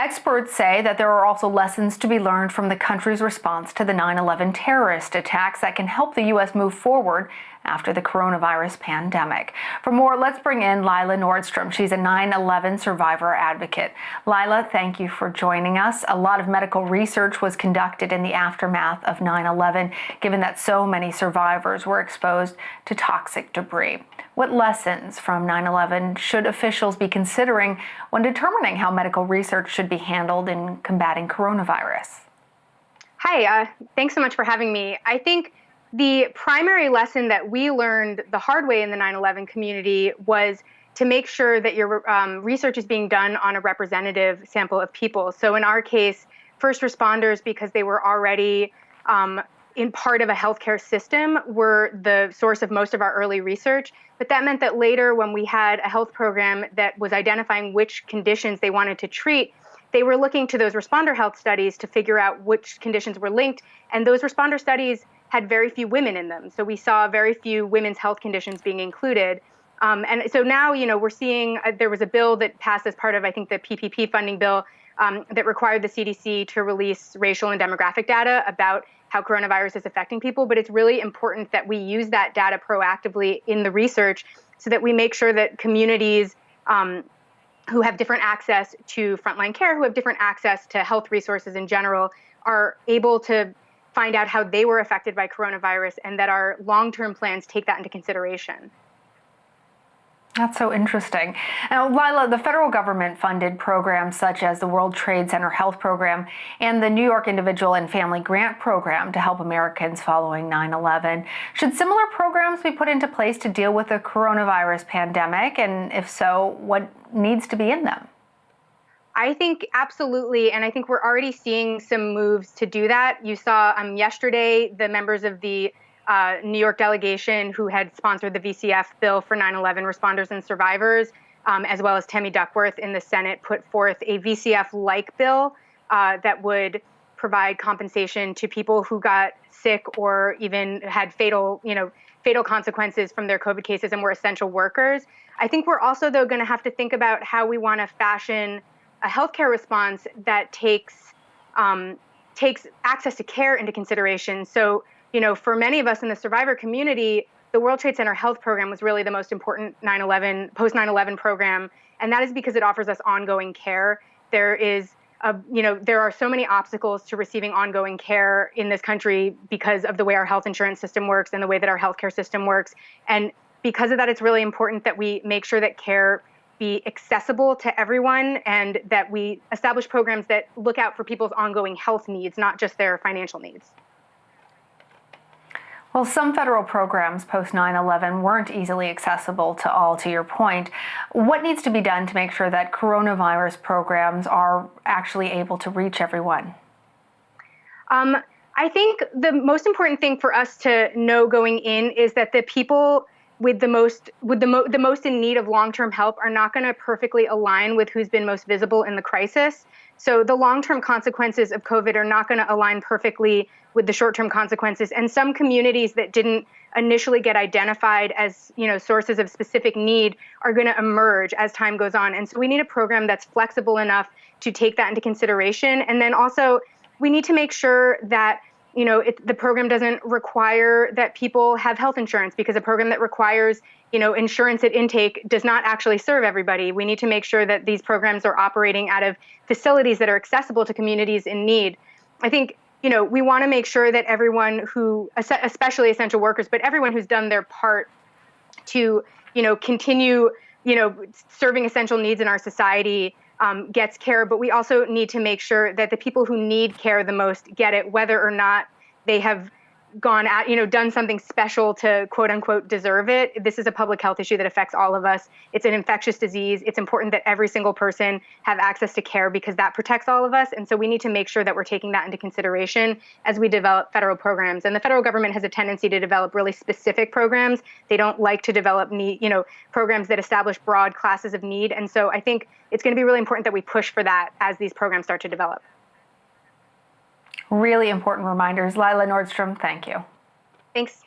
Experts say that there are also lessons to be learned from the country's response to the 9/11 terrorist attacks that can help the U.S. move forward after the coronavirus pandemic. For more, let's bring in Lila Nordstrom. She's a 9/11 survivor advocate. Lila, thank you for joining us. A lot of medical research was conducted in the aftermath of 9/11, given that so many survivors were exposed to toxic debris. What lessons from 9/11 should officials be considering when determining how medical research should be handled in combating coronavirus? Hi, thanks so much for having me. I think the primary lesson that we learned the hard way in the 9/11 community was to make sure that your research is being done on a representative sample of people. So in our case, first responders, because they were already in part of a healthcare system, were the source of most of our early research. But that meant that later, when we had a health program that was identifying which conditions they wanted to treat, they were looking to those responder health studies to figure out which conditions were linked. And those responder studies had very few women in them. So we saw very few women's health conditions being included. And so now, we're seeing there was a bill that passed as part of, I think, the PPP funding bill that required the CDC to release racial and demographic data about how coronavirus is affecting people. But it's really important that we use that data proactively in the research so that we make sure that communities who have different access to frontline care, who have different access to health resources in general, are able to find out how they were affected by coronavirus, and that our long-term plans take that into consideration. That's so interesting. Now, Lila, the federal government funded programs such as the World Trade Center Health Program and the New York Individual and Family Grant Program to help Americans following 9/11. Should similar programs be put into place to deal with the coronavirus pandemic? And if so, what needs to be in them? I think absolutely, and I think we're already seeing some moves to do that. You saw yesterday the members of the New York delegation who had sponsored the VCF bill for 9/11 responders and survivors, as well as Tammy Duckworth in the Senate, put forth a VCF-like bill that would provide compensation to people who got sick or even had fatal consequences from their COVID cases and were essential workers. I think we're also, though, going to have to think about how we want to fashion a healthcare response that takes access to care into consideration. So, for many of us in the survivor community, the World Trade Center Health Program was really the most important post 9/11 program, and that is because it offers us ongoing care. There are so many obstacles to receiving ongoing care in this country because of the way our health insurance system works and the way that our healthcare system works. And because of that, it's really important that we make sure that care be accessible to everyone, and that we establish programs that look out for people's ongoing health needs, not just their financial needs. Well, some federal programs post 9/11 weren't easily accessible to all, to your point. What needs to be done to make sure that coronavirus programs are actually able to reach everyone? I think the most important thing for us to know going in is that the people with the most in need of long-term help are not going to perfectly align with who's been most visible in the crisis. So the long-term consequences of COVID are not going to align perfectly with the short-term consequences. And some communities that didn't initially get identified as, sources of specific need are going to emerge as time goes on. And so we need a program that's flexible enough to take that into consideration. And then also we need to make sure that the program doesn't require that people have health insurance, because a program that requires, insurance at intake does not actually serve everybody. We need to make sure that these programs are operating out of facilities that are accessible to communities in need. I think, we want to make sure that everyone who, especially essential workers, but everyone who's done their part to, continue, serving essential needs in our society gets care, but we also need to make sure that the people who need care the most get it, whether or not they have done something special to quote unquote deserve it. This is a public health issue that affects all of us. It's an infectious disease. It's important that every single person have access to care because that protects all of us. And so we need to make sure that we're taking that into consideration as we develop federal programs. And the federal government has a tendency to develop really specific programs. They don't like to develop programs that establish broad classes of need. And so I think it's going to be really important that we push for that as these programs start to develop. Really important reminders. Lila Nordstrom, thank you. Thanks.